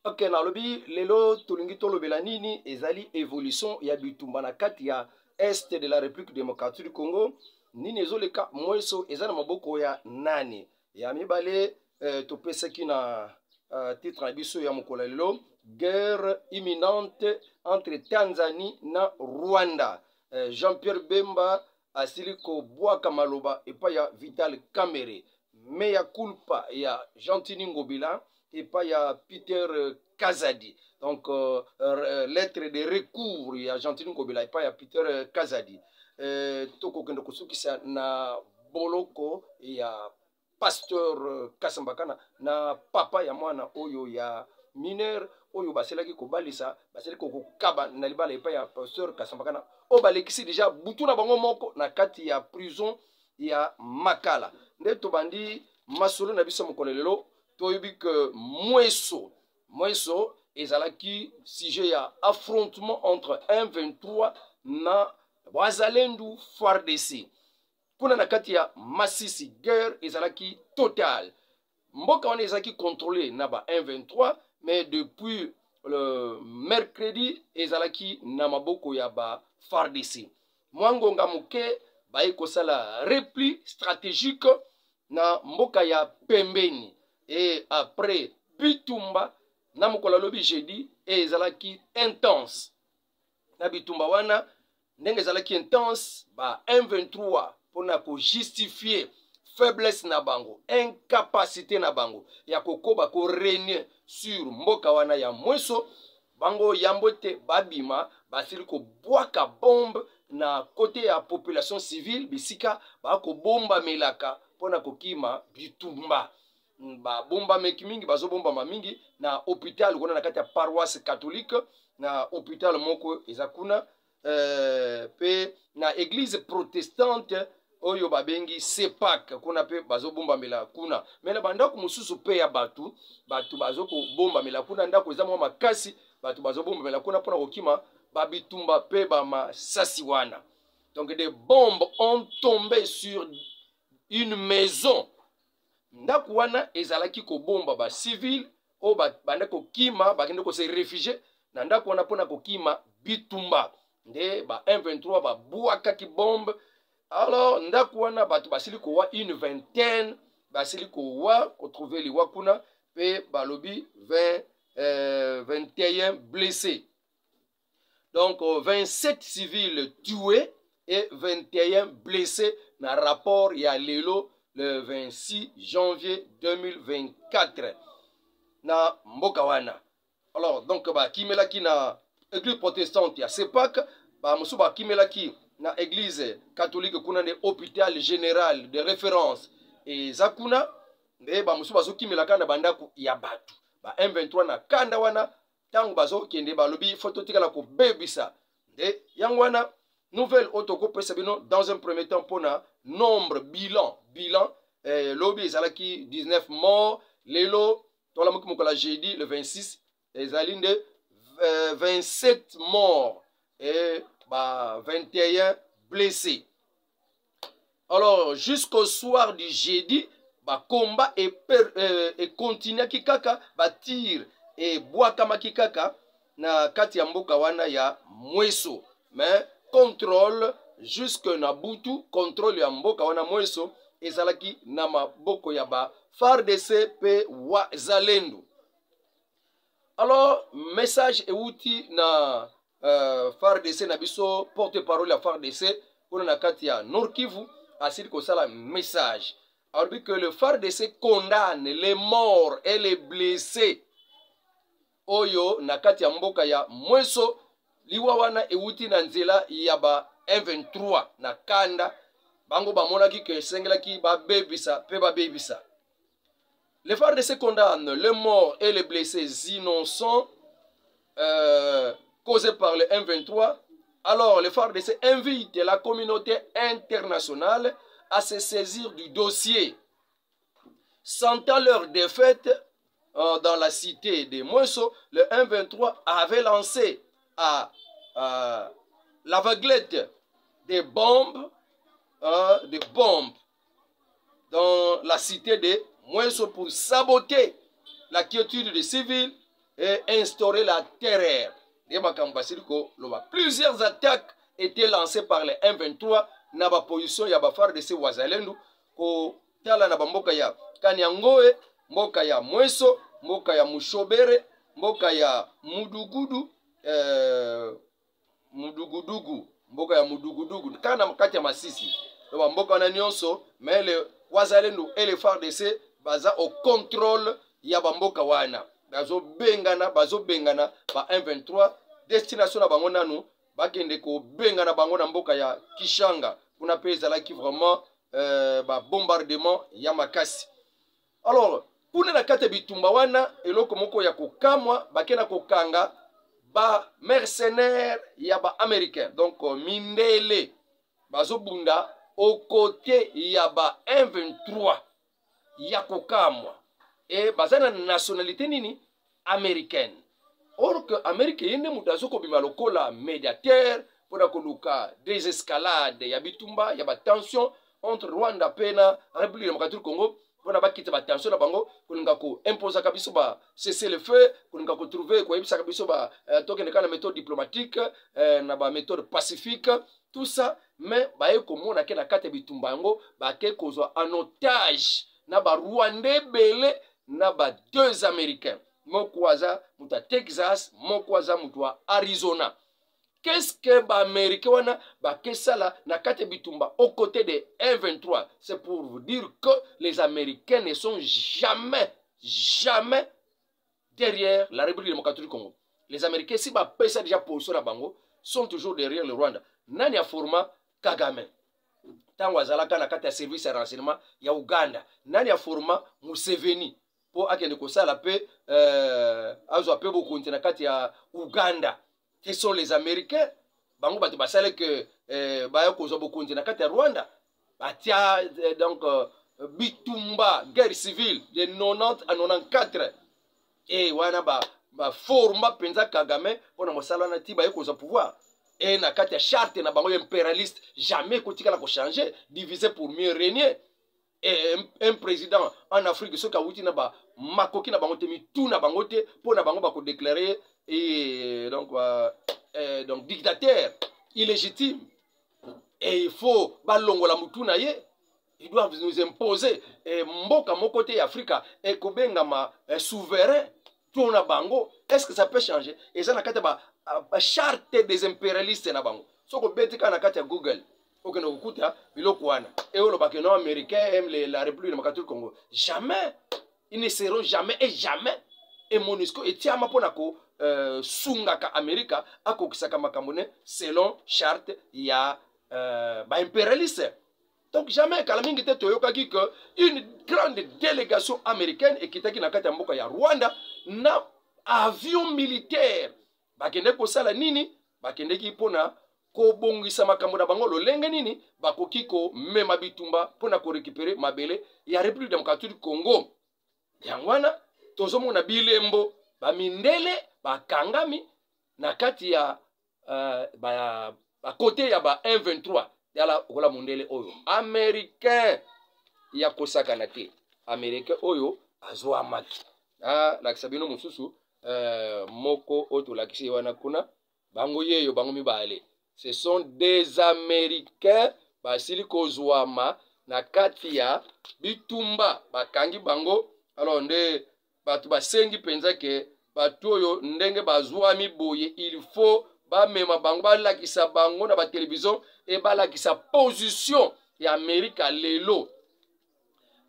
Ok, na lobi lelo tolingi tolobela nini ezali évolution ya bitumba na kati ya est de la République démocratique du Congo. Nini ezoleka mweso eza na maboko ya nani ya mibale topesaki na titre na biso ya mokolo lelo guerre imminente entre Tanzanie na Rwanda. Jean-Pierre Bemba asili kobwaka maloba epai ya Vital Kamerhe, mea culpa ya Jean-Tini Ngobila epai ya Peter Kazadi. Donc lettre de recours ya Jean-Tini Ngobila epai ya Peter Kazadi. Tokokende kosukisa na boloko ya pasteur Kasambakana na papa ya mwana oyo ya mineur oyo baselaki kobalisa baseli kokaba na libala epai ya pasteur Kasambakana o balekisi deja butu na bango moko na kati ya prison ya Makala. Nde tobandi masolo na biso mokolo lelo toyebi que mweso ezalaki sujet ya affrontement entre M23 na Wazalendo FARDC. Kuna na kati ya Masisi guerre ezalaki total. Mboka wana ezalaki contrôlé na ba M23, mais depuis le mercredi ezalaki na maboko ya ba FARDC. Mwangonga muke baye kosala repli stratégique na mboka ya pembeni. Et après bitumba na mokolo lobi jeudi ezalaki intense. Na bitumba wana ndenge ezalaki intense ba M23 pona ko justifier faiblesse na bango, incapacité na bango ya kokoba ko régner sur mboka wana ya mweso, bango yambote babima basili ko bwaka bombe na côté ya population civile bisika ba ko bomba melaka pona kokima bitumba. Ba bomba meki mingi bazo bomba mamingi na hôpital kona na kati ya paroisse catholique na hôpital moko ezakuna pe na église protestante oyo babengi sepak kuna pe bazo bomba mela kuna mena bandako mususu pe ya batu bazo ko bomba mela kuna ndako eza mwa makasi batu bazo bomba mela kuna pona kokima babitumba pe ba masasi wana. Donc des bombes ont tombé sur une maison. Ndako wana ezalaki ko bomba ba civil o bandako kima bakende ko se réfugier na ndako wana pona kokima bitumba nde ba M23 ba buaka ki bombe. Alors ndako wana batu basili ko wa une vingtaine basili ko wa ko trouver li wakuna pe balobi 21 blessés. Donc 27 civils tués et 21 blessés na rapport ya lelo le 26 janvier 2024 na mboka wana. Alors donc ba kimelaki na église protestante ya Sepak, ba musu ba kimelaki na église catholique kuna ne hôpital général de référence et zakuna nde ba musu bazo kimelaka na bandako ya batu. Ba M23 na kanda wana tangu bazo kende balobi photo tikala ko bebisa. Nde yang wana nouvelle otoko pesa bino dans un premier temps pona nombre bilan lobby ezalaki 19 morts lelo tola mokola jeudi le 26 ezali nde 27 morts et 21 blessés. Alors jusqu'au soir du jeudi ba combat et continue kikaka ba tir et bwakama kikaka na kati ya mboka wana ya mweso, mais contrôle jusque na butu contrôle ya mboka wana mweso ezalaki na maboko ya ba FARDC pe Wazalendo. Alors message euti na FARDC na biso porte-parole ya FARDC kuna na kati ya Nord Kivu asili ko sala message. Alors que le FARDC condamne les morts et les blessés oyo na kati ya mboka ya mweso liwa wana euti na nzela ya ba M23 na kanda bango bamonaki ke sengelaki ba bebisa pe ba bebisa. Le FARDC condamne les morts et les blessés innocents causés par le M23. Alors le FARDC invite la communauté internationale à se saisir du dossier. Sentant leur défaite dans la cité de Mweso, le M23 avait lancé à l'aveuglette des bombes dans la cité de Mweso pour saboter la quiétude des civils et instaurer la terreur. Plusieurs attaques étaient lancées par les M23 na ba position ya ba FARDC wazalendo ko tala na bamboka ya Kanyangoe, mboka ya Mweso, mboka ya Mushobere, mboka ya Mudugudu, mboka ya Mudugudugu kana mkati ya Masisi. Donc mboka na nyonso mais le wazalendo et les FARDC baza au contrôle ya bamboka wana. Bazo bengana ba M23 destination na bango nanu bakende ko bengana bango na mboka ya Kishanga. Kuna pe ezalaki vraiment ba bombardement ya makasi. Alors pour na kate bitumba wana eloko moko ya kokamwa bakena kokanga ba mercenaires ya ba américain. Donc mindele bazo bunda au côté ya ba M23 ya kokamwa et bazana nationalité nini américaine. Or que Amérique yende mutazo ko bima lokola médiateur pour koluka des escalades ya bitumba ya ba tension entre Rwanda pena République démocratique du Congo pour na bakita ba tension na bango kolinga ko imposer kabiso ba cesser le feu kolinga ko trouver ko yebisa kabiso ba tokende kana méthode diplomatique na ba méthode pacifique tout ça mais ba e komona ke na kate bitumba yango ba ke kozwa en otage na ba Rwandais belé na ba deux américains mokwaza muta Texas mokwaza muta Arizona. Qu'est-ce que ba américain wana ba kesala na kate bitumba aux côtés de M23? C'est pour vous dire que les Américains ne sont jamais derrière la République démocratique du Congo. Les Américains si ba pesa déjà position na bango sont toujours derrière le Rwanda. Nani a forma Kagame tango azalaka na kate ya service ya renseignement ya Uganda. Nani a forma Museveni po akende kosala pe azwa pe bokonti na kate ya Uganda. Ce sont les Américains bango bati basale que baya kozwa bokonti na kate ya Rwanda batia donc bitumba guerre civile de 90 à 94 et wana ba forma penza Kagame pona mosala na ti baya kozwa pouvoir. Et na kati ya charte na bango impérialiste jamais kotikala ko changer diviser pour mieux régner. Et un président en Afrique ce kauti na ba makoki na bango te mitu na bango te pona bango ba ko déclarer et donc dictateur illégitime. Et il faut balongola mutu na ye. Ils doivent nous imposer mboka moko te Afrika et kobenga ma souverain tona bango. Est-ce que ça peut changer? Et ça na kati ba charte des impérialistes na bango. Soko betika na kati ya Google. Ok no kukuta biloko wana. Et olo ba que non américain aime la République démocratique du Congo. Jamais. Ils ne seront jamais et jamais. Et MONUSCO et tiama pona ko sungaka Amerika akokisaka makamone selon charte ya ba impérialiste. Donc jamais kalamingi te toyokaki que une grande délégation américaine ekitaki na kati ya mboka ya Rwanda na avion militaire bakende kosala nini bakendeki pona kobongisa makambo na bango lolenge nini bakoki ko mema bitumba pona ko récupérer mabele ya République démocratique du Congo. Yangwana tozomona bilembo bamindele bakangami na kati ya ba côté ya ba M23 yala kola mundele oyo américain ya kosakana te américain oyo azwa maki la kisabino mususu moko oto la kisi wana kuna bango yeyo bango mibale ce sont des américains basili kozwama na kati ya bitumba bakangi bango. Alors nde batu basengi penza ke batu oyo ndenge bazwami boye il faut ba mema bango balakisa bango na ba télévision et balakisa position ya Amerika lelo.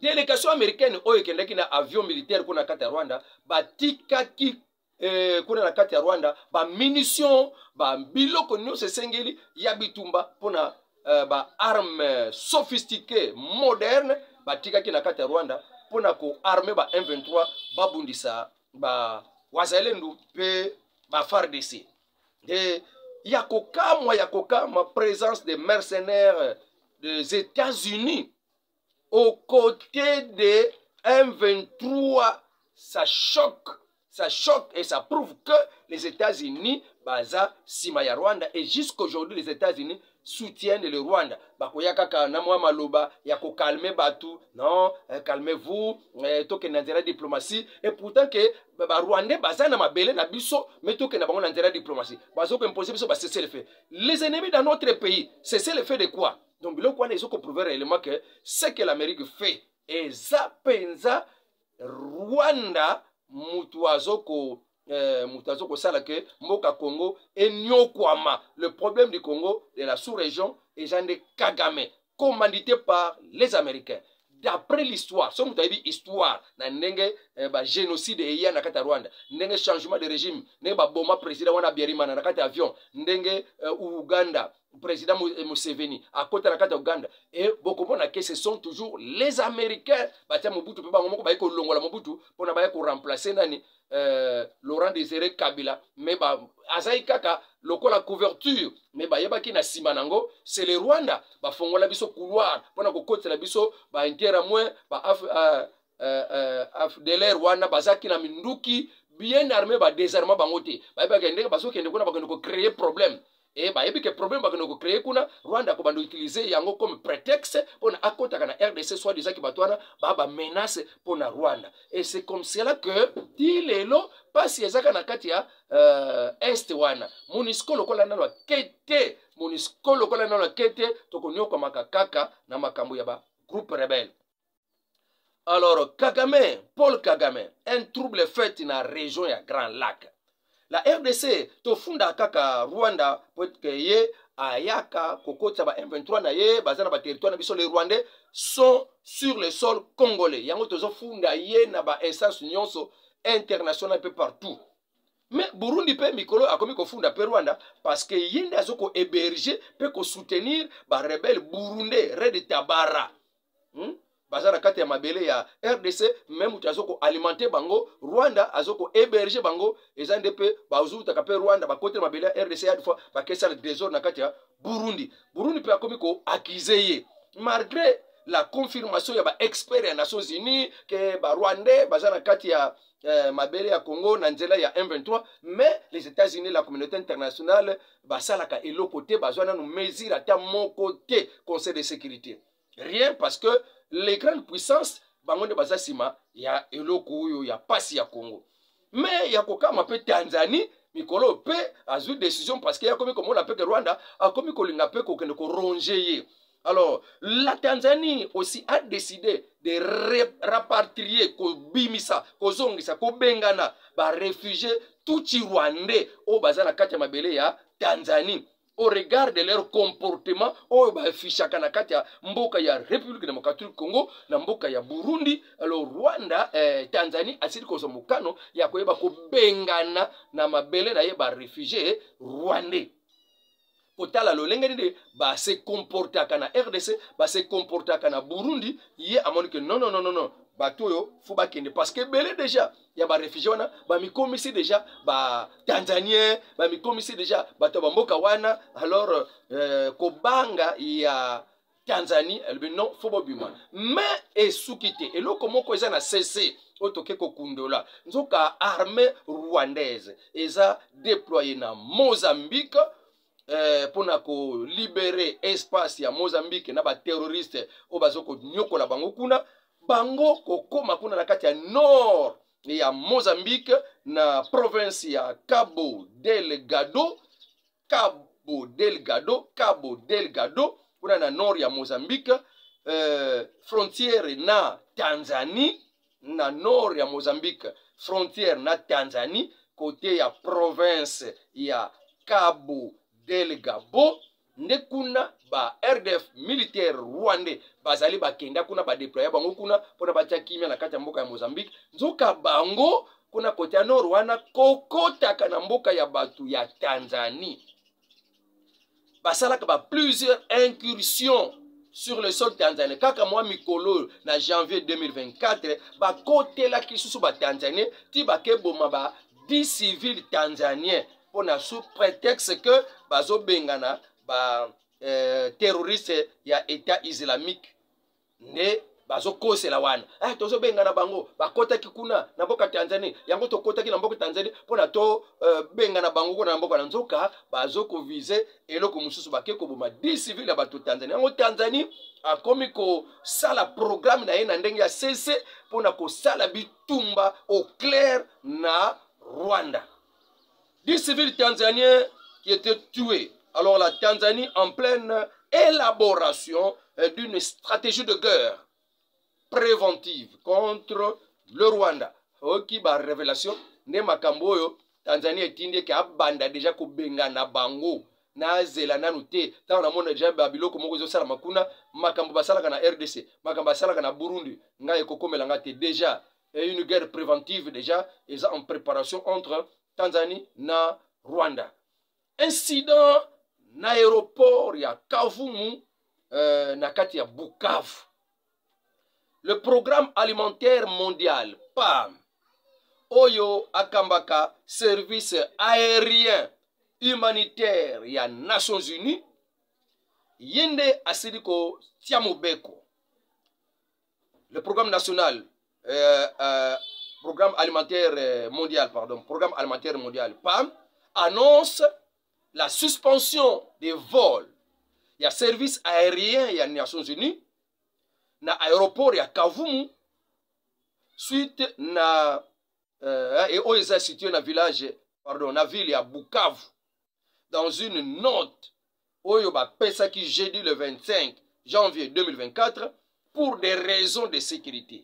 Délégation américaine oyo kendeki na avion militaire kuna kati ya Rwanda batikaki kuna na kati ya Rwanda ba munition ba biloko nyonso esengeli ya bitumba pona ba arme sophistiquée moderne batikaki na kati ya Rwanda pona ko armer ba M23 babundisa ba wazalendo pe ba FARDC. Et yakokamwa présence des mercenaires des États-Unis aux côtés de M23, ça choque et ça prouve que les États-Unis baza sima ya Rwanda et jusqu'aujourd'hui les États-Unis soutiennent le Rwanda. Bakoya kaka na mwa maloba ya ko calmer batu, non, calmez-vous, toke na nzela diplomatie. Et pourtant que ba Rwandais bazana mabele na biso, mais toke na bango na nzela diplomatie. Bazo ko imposer biso ba cesser le feu. Les ennemis dans notre pays, cesser le feu de quoi? Donc biloko wana izo ko prouver réellement que ce que l'Amérique fait eza penza Rwanda mutu azoko sala que Moka Congo et Nyokwama. Le problème du Congo, de la sous-région, est Jean de Kagame, commandité par les Américains. D'après l'histoire, si vous avez dit histoire, il génocide et na kata Rwanda, il changement de régime, il boma président wana Biarimana na kata avion, il Uganda, président Museveni, à côté de la kata Uganda, et beaucoup de ce sont toujours les Américains. Batia Mobutu, peut pas Mobutu, pour remplacer Nani. Laurent Désiré Kabila, mais Azaï Kaka, la couverture, mais yebaki na simanango, c'est le Rwanda, fongola biso couloir, pona ko kote la biso, intera moins, FDLR Rwanda, bazaki na minduki, bien armé, désarmé bangote, yebaki baso kende kuna ko créer problème. Et bah, il y a des problèmes qui créé kuna Rwanda ko bando utiliser yango comme prétexte pour na akota kana RDC soit déjà qui batwana ba menace pour na Rwanda. Et c'est comme cela que tilelo passe ezaka na kati ya est wana. MONUSCO lokola na wa kete, MONUSCO lokola na wa kete tokonyoka makakaka na makambo ya ba groupe rebelle. Alors Kagame, Paul Kagame, un trouble fait na région ya Grand Lac. La RDC, to funda kaka Rwanda, peut-être ye ayaka kokota ba M23 na ye, bazana ba territoire na biso les Rwandais sont sur le sol congolais. Yango tozo funda ye na ba instance nyonso international peu partout. Mais Burundi pe mikolo akomi ko funda pe Rwanda parce que yende azoko héberger peut ko soutenir ba rebelle burundais Red Tabara. Bazana kati ya mabele ya RDC même utazoko alimenter bango Rwanda azoko héberger bango ezande pe bazuta kape Rwanda bakote mabele ya RDC ya fois bakesa le désordre na kati ya Burundi pe akomi ko accuser malgré la confirmation ya ba expert ya Nations Unies que ba Rwandais bazana kati ya mabele ya Congo na nzela ya M23 mais les États-Unis la communauté internationale basalaka eloko te bazwana no mesure ata moko te Conseil de sécurité rien parce que les grandes puissances bangonde bazasima ya eloko oyo ya pasi ya Congo mais ya kokama pe Tanzanie mikolo pe azu décision parce que ya komi comme on appelle Rwanda a komi kolinga pe kokende ko ronger. Alors la Tanzanie aussi a décidé de rapatrier ko bimisa ko zongisa ko bengana ba réfugiés tout Rwandais au bazana kati ya mabele ya Tanzanie au regard de leur comportement au bafishaka na kati ya mboka ya République démocratique du Congo na mboka ya Burundi. Alors Rwanda Tanzanie asili kozo mukano ya koyeba ko bengana na mabele na ye ba réfugiés rwandais. Kotala lolenge de ba se comportaka na RDC ba se comportaka na Burundi ye amoni que non batoyo faut ba kende parce que belé déjà ya ba réfugié wana ba mikomisi déjà ba Tanzanien ba mikomisi déjà bato ba mboka wana. Alors kobanga ya Tanzanie elbe non faut ba bima mais esukite eloko moko eza na cessé otoke ko kundola nzoka armée rwandaise eza déployée na Mozambique pour libérer espace ya Mozambique na ba terroriste o bazoko nyokola bango kuna bango kokoma kuna na kati ya nord ya Mozambique na province ya Cabo Delgado kuna na nord ya Mozambique frontière na Tanzanie na nord ya Mozambique frontière na Tanzanie côté ya province ya Cabo Delgado nekuna ba RDF militaire rwandais bazali bakenda kuna ba déployer bango kuna pona batia kimia na kati ya mboka ya Mozambique nzoka bango kuna kote ya nord wana kokotaka na mboka ya batu ya Tanzanie basalaka ba plusieurs incursions sur le sol tanzanien kaka mwa mikolo na janvier 2024 bakotela kisusu ba Tanzanie ti bakeboma ba 10 civils tanzaniens pona sous prétexte que bazo bengana ba terroriste ya État islamique ne bazokosela wana tozobenga na bango bakotaki kuna na mboka Tanzanie yango tokotaki na mboka Tanzanie mpona to benga na bango kuna na mboka na nzoka bazokovize eloko mosusu bake koboma 10 civil ya bato Tanzanie yango Tanzanie akomi kosala programme na ye na ndenge ya cese mpona kosala bitumba au clair na Rwanda. 10 civils tanzaniens qui étaient tués. Alors la Tanzanie en pleine élaboration d'une stratégie de guerre préventive contre le Rwanda. Ok, ba révélation ne makamboyo Tanzanie etindi ke abanda déjà ko benga na bango na zela nanu te ta na mona déjà babiloko moko zo sala makuna makambo basalaka na RDC makambo basalaka na Burundi nga ekokomela nga te déjà une guerre préventive déjà et en préparation entre Tanzanie na Rwanda. Incident na aéroport ya Kavumu na kati ya Bukavu. Le programme alimentaire mondial, PAM, Oyo Akambaka, service aérien humanitaire ya Nations Unies, Yende Asiliko Tiamobeko. Le programme national, programme alimentaire mondial, programme alimentaire mondial, PAM, annonce la suspension des vols. Il y a service aérien, il y a Nations Unies, na aéroport ya Kavumu suite na et oyo situé na village na ville ya Bukavu dans une note oyo ba pesaki jeudi le 25 janvier 2024 pour des raisons de sécurité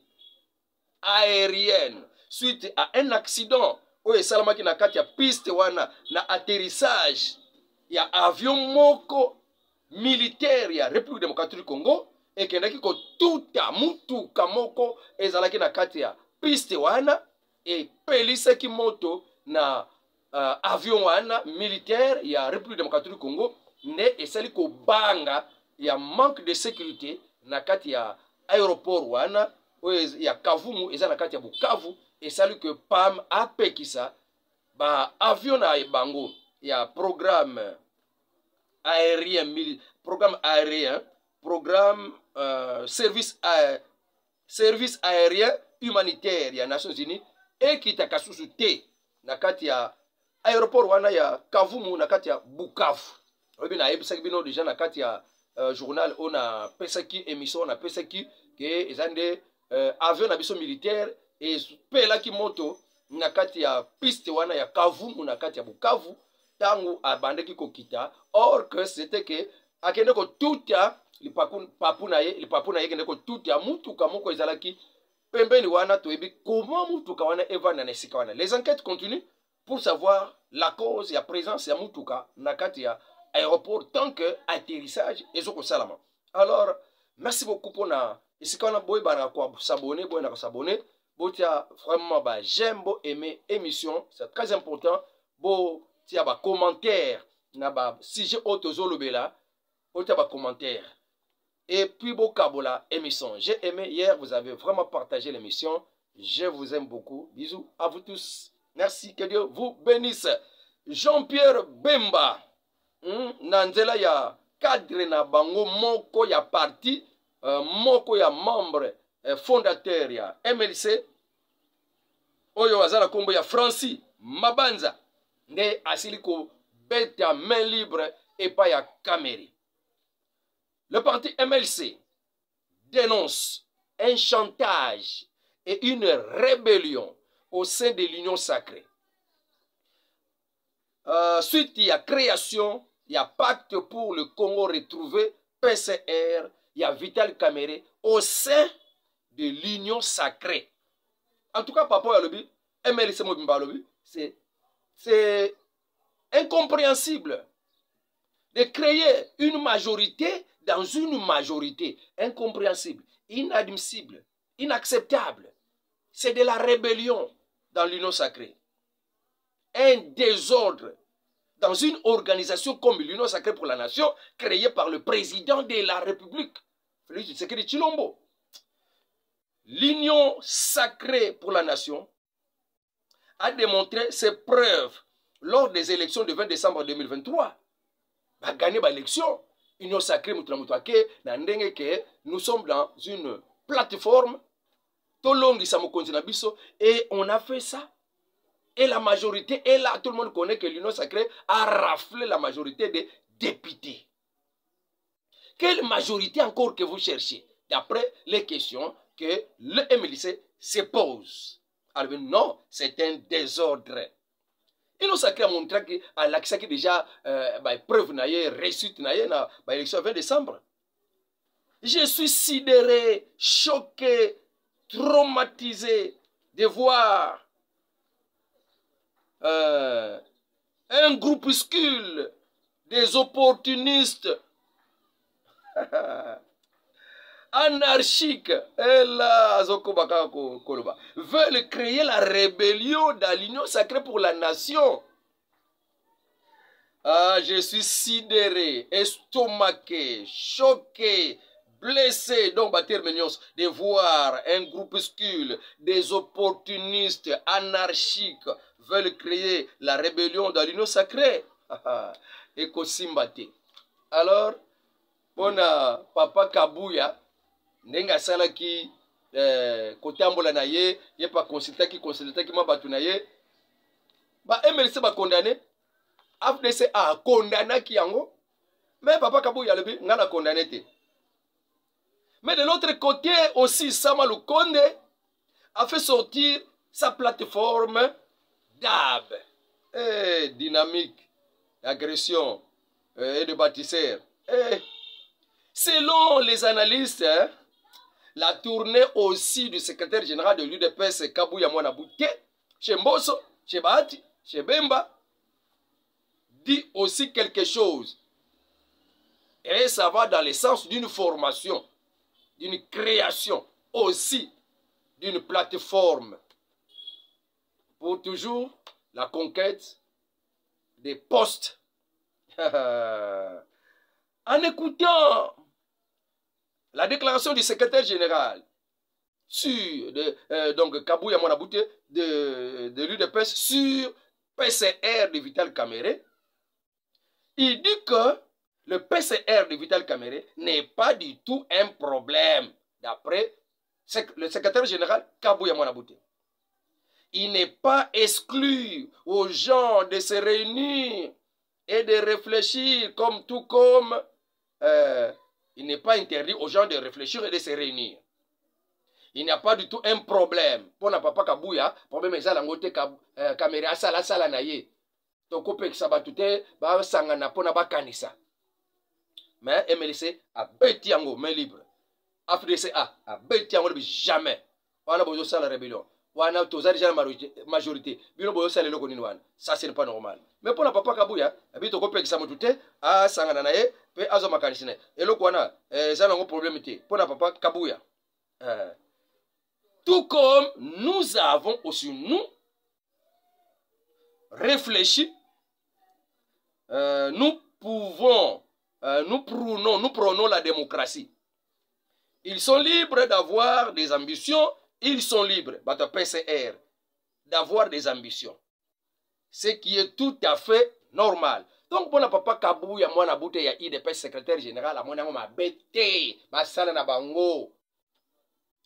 aérienne suite à un accident oyo esalamaki na kati ya piste wana na atterrissage ya avion moko militaire ya République démocratique du Congo ekendaki kotuta mutuka moko ezalaki na kati ya piste wana epelisaki moto na avion wana militaire ya République démocratique du Congo nde esali kobanga ya manque de sécurité na kati ya aéroport wana ya Kavumu eza na kati ya Bukavu esali que PAM apekisa ba avion na bango ya programme aérien programme service aérien humanitaire ya Nations Unies ekitaka susu te na kati ya aéroport wana ya Kavumu na kati ya Bukavu. Obi na yebisaki bino déjà na kati ya journal ona pesaki émission na pesaki ke ezande avion na biso militaire et pelaki moto na kati ya piste wana ya Kavumu na kati ya Bukavu tangu abandeki kokita or que c'était que akende ko tuta lipapu na ye kende ko tuta mutuka moko ezalaki pembeni wana toyebi comment mutuka wana evanda na esika wana. Les enquêtes continuent pour savoir la cause ya présence ya mutuka na kati ya aéroport tant que atterrissage ezoko salama. Alors merci beaucoup pour na esika wana boy bana ko s'abonner boy na ko s'abonner botia vraiment ba j'aime bo aimer émission, c'est très important bo tia ba commentaire na ba sujet otozolobela botia ba commentaire. Et puis, Bokabola, émission. J'ai aimé hier, vous avez vraiment partagé l'émission. Je vous aime beaucoup. Bisous à vous tous. Merci, que Dieu vous bénisse. Jean-Pierre Bemba, Nanzela ya cadre na bango moko ya parti, moko ya membre fondateur ya MLC, oyo azala kombo ya Francis Mabanza, ne asiliko beta main libre et pas ya Kameri. Le parti MLC dénonce un chantage et une rébellion au sein de l'Union sacrée. Suite, il y a création, il y a pacte pour le Congo retrouvé, PCR, il y a Vital Kamerhe au sein de l'Union sacrée. En tout cas, Papa Yalobi, MLC Mobimba Yalobi, c'est incompréhensible de créer une majorité dans une majorité incompréhensible, inadmissible, inacceptable. C'est de la rébellion dans l'Union sacrée. Un désordre dans une organisation comme l'Union sacrée pour la nation, créée par le président de la République, Félix Tshisekedi Tshilombo. L'Union sacrée pour la nation a démontré ses preuves lors des élections du 20 décembre 2023. A gagné l'élection. Union sacrée, nous sommes dans une plateforme, tolongisa mokonzi na biso, et on a fait ça. Et la majorité est là. Tout le monde connaît que l'Union sacrée a raflé la majorité des députés. Quelle majorité encore que vous cherchez? D'après les questions que le MLC se pose. Alors non, c'est un désordre. L'Union sacrée a montré que l'accès qui déjà preuve naie, réussite naie na l'élection 20 décembre. Je suis sidéré, choqué, traumatisé de voir un groupuscule des opportunistes anarchiques veulent créer la rébellion dans l'Union sacrée pour la nation. Ah, je suis sidéré, estomaqué, choqué, blessé, donc de voir un groupuscule des opportunistes anarchiques veulent créer la rébellion dans l'Union sacrée. Et Kosimbate. Alors, pour Papa Kabuya, Nenga Salaki, Kotambola Naye, il pas consulté qui m'a battu Naye, MLC va condamner. FDC a condamné qui yango, mais Papa Kabuya le n'a pas condamné. Mais de l'autre côté aussi, Sama Lukonde a fait sortir sa plateforme DAB, dynamique, agression et de bâtisseurs. Selon les analystes, la tournée aussi du secrétaire général de l'UDPS, Kabuya Mwanabouté, chez Mboso, chez Bahati, chez Bemba, dit aussi quelque chose. Et ça va dans le sens d'une formation, d'une création, aussi d'une plateforme pour toujours la conquête des postes. En écoutant la déclaration du secrétaire général sur donc Kabuya Mwanabouté de l'UDPS sur PCR de Vital Kamerhe, il dit que le PCR de Vital Kamerhe n'est pas du tout un problème, d'après le secrétaire général Kabuya Mwanabouté. Il n'est pas exclu aux gens de se réunir et de réfléchir comme il n'est pas interdit aux gens de réfléchir et de se réunir. Il n'y a pas du tout un problème. Pour na papa Kabuya, problème est à côté caméra sala na ye. Toko pe sabatute ba sangana pona ba kanisa. Mais MLC a bêti yango main libre. FDC a bêti yango jamais. On a besoin de la rébellion. On a déjà la majorité. Ça, ce n'est pas normal. Mais pour la papa Kabuya, il faut que ça me doute. Ah, ça n'a pas été. Ah, ça m'a canisé. Et le quoi, ça n'a pas de problème. Pour la papa Kabuya. Tout comme nous avons aussi, nous, réfléchi. Nous pouvons, nous prônons la démocratie. Ils sont libres d'avoir des ambitions. Ils sont libres, PCR, d'avoir des ambitions. Ce qui est tout à fait normal. Donc, pour papa Kabuya, moi, na boute ya IDPS secrétaire général, à mon amour, ma bête, ma sala na bango.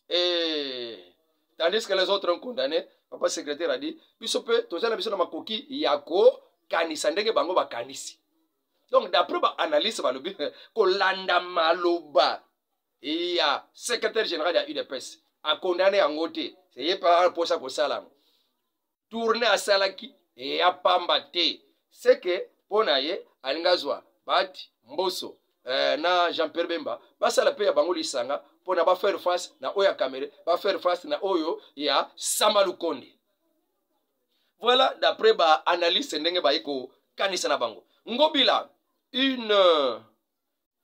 Et tandis que les autres ont condamné, papa secrétaire a dit, bisope, toza na biso na makoki, yako, kanisandenge bango ba kanisi. Donc, d'après l'analyse, kolanda maloba, il y a secrétaire général de IDPS. A condamné en côté, c'est pas pour ça que ça tourner à Salaki et à Pambate. C'est que pour naye alingazwa Bati Mboso na Jean-Pierre Bemba basa la paye bango lisanga pour na ba faire face na Oya Kamerhe, ba faire face na Oyo ya Sama Lukonde. Voilà d'après ba analyse ndenge ba iko kanisa na bango. Ngobila, une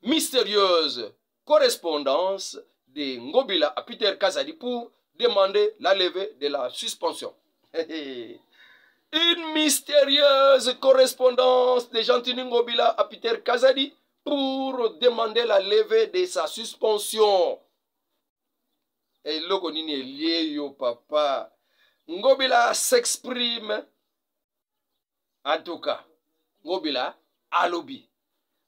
mystérieuse correspondance de Ngobila à Peter Kazadi pour demander la levée de la suspension. Une mystérieuse correspondance de Gentini Ngobila à Peter Kazadi pour demander la levée de sa suspension. Et logonini est lié yo papa. Ngobila s'exprime. En tout cas, Ngobila alobi.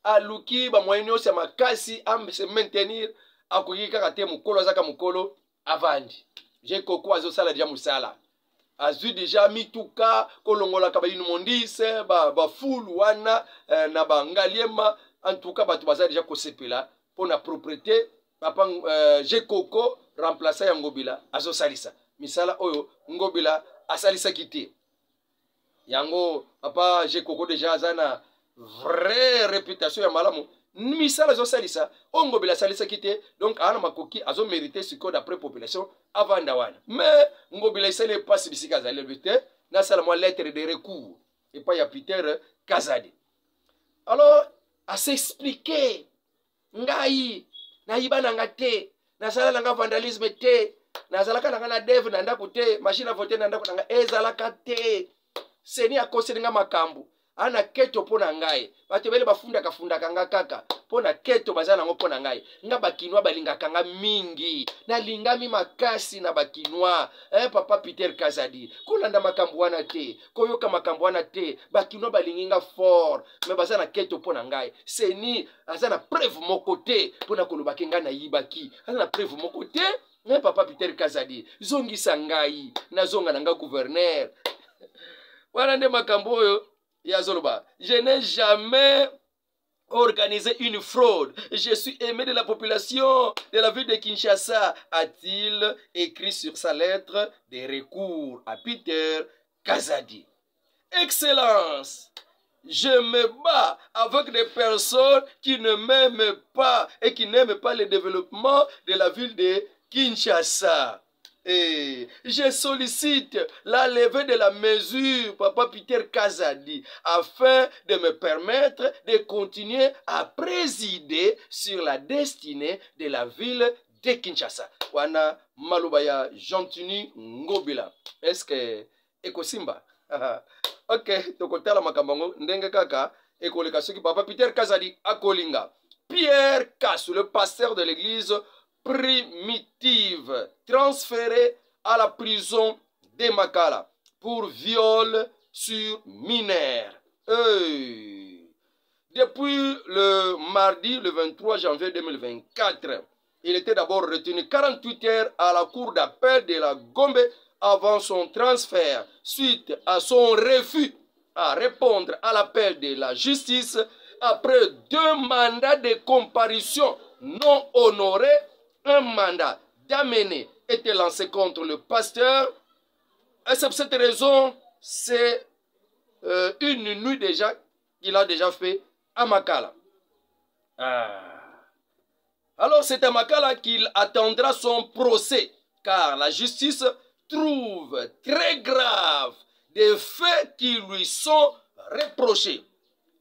Aluki ba moyenyo se makasi am se maintenir akoki kaka te mokolo azaka mokolo avandi je koko azosala deja mosala azwi deja mituka kolongolaka bainimondise bafulu wana na bangaliema antuka bato baza deja kosepela mpona propriété papa je koko remplaça ya ngobila azosalisa misala oyo ngobila asalisaki te yango papa je koko deja aza na vraie réputation ya malamu misala azosalisa oyo ngobila asalisaki te donc ana makoki azomérite sikoyo d'après population avanda wana mais ngobila esali epasi bisika azaleli te nasala mwa lettre de recours epai ya Peter Kazadi alors asexplike ngai nayiba nanga te nasala nanga vandalisme te nazalaka nanga na dev na ndako te machine a voter na ndako nanga ezalaka te seni akoseli nga makambo ana keto mpo na ngai bato ebele bafundaka nga kaka mpo na keto baza nango mpo na ngai nga bakinwa balingaka nga mingi nalingami makasi na bakinwa papa Peter Kazadi kolanda makambo wana te koyoka makambo wana te bakinwa balingi nga fort me baza na keto mpo na ngai seni aza na preuve moko te mpo na kolobaki nga nayibaki aza na preuve moko te papa Peter Kazadi zongisa ngai nazonga na nga gouverneur wana nde makambo oyo je n'ai jamais organisé une fraude. Je suis aimé de la population de la ville de Kinshasa, a-t-il écrit sur sa lettre de recours à Peter Kazadi. Excellence, je me bats avec des personnes qui ne m'aiment pas et qui n'aiment pas le développement de la ville de Kinshasa. Et je sollicite la levée de la mesure, papa Peter Kazadi, afin de me permettre de continuer à présider sur la destinée de la ville de Kinshasa. Wana malubaya Jean-Tuni Ngobila. Est-ce que ekosimba? Ok, tokotala makambango ndenge kaka ekoleka soki papa Peter Kazadi akolinga. Pierre Kassou, le pasteur de l'église primitive, transféré à la prison de Makala pour viol sur mineur. Depuis le mardi, le 23 janvier 2024, il était d'abord retenu 48 heures à la cour d'appel de la Gombe avant son transfert, suite à son refus à répondre à l'appel de la justice après 2 mandats de comparution non honorés. Un mandat d'amener était lancé contre le pasteur. Et c'est pour cette raison, c'est une nuit déjà qu'il a déjà fait à Makala. Alors c'est à Makala qu'il attendra son procès, car la justice trouve très grave des faits qui lui sont reprochés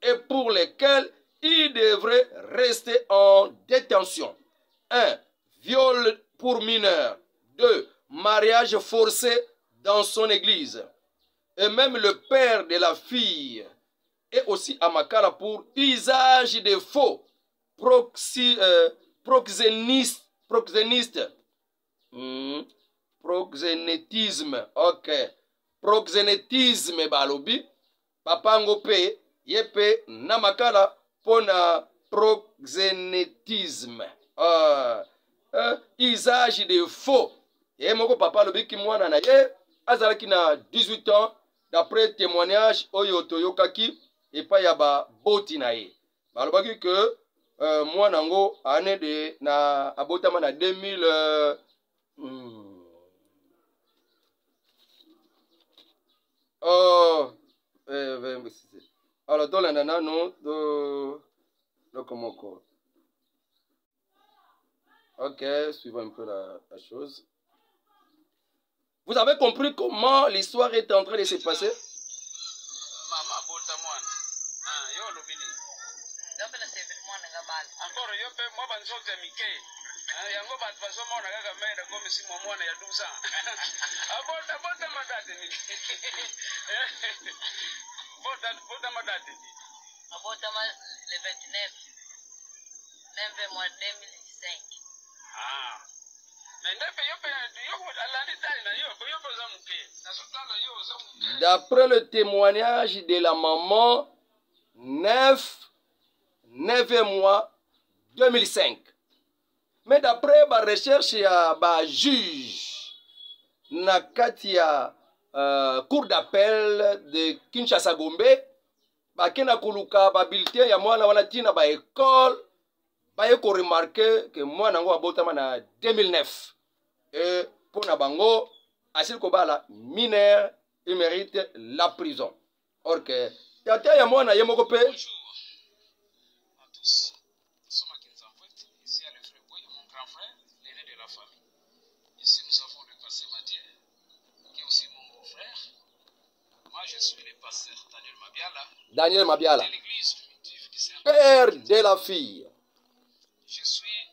et pour lesquels il devrait rester en détention. 1. Viol pour mineurs. 2. Mariage forcé dans son église. Et même le père de la fille est aussi à Makala pour usage de faux proxénétisme. Ok. Proxénétisme balobi. Papa ngope yepe na Makala pona proxénétisme. Usage de faux. Et mon papa lobi ki mwana na ye azalaki na 18 ans d'après témoignage oyo toyokaki epa ya ba boti na ye. Balobaki que mwana ngo ane de na abotama na 2000 alors dans la nana non de comment. Ok, suivons un peu la chose. Vous avez compris comment l'histoire est en train de se passer? Le 29 mois 2005. D'après le témoignage de la maman, 9e mois 2005. mais d'après ba recherche ya ba juge na kati ya cour d'appel de Kinshasa Gombe bakena koluka ba bulletin ya mwana wana tina ba école baye ko remarquer que mwana ngo abotama na 2009 et pour na bango asil ko bala mineur il mérite la prison. Or que tata ya mwana yemoko pe. Bonjour à tous. Nous sommes à Kinzamboët. Ici à le frère Boy, mon grand frère, l'aîné de la famille. Ici nous avons le pasteur Mathieu, qui est aussi mon beau frère. Moi je suis le pasteur Daniel Mabiala. Daniel Mabiala. De l'église primitive du Saint. Père de la fille. Je suis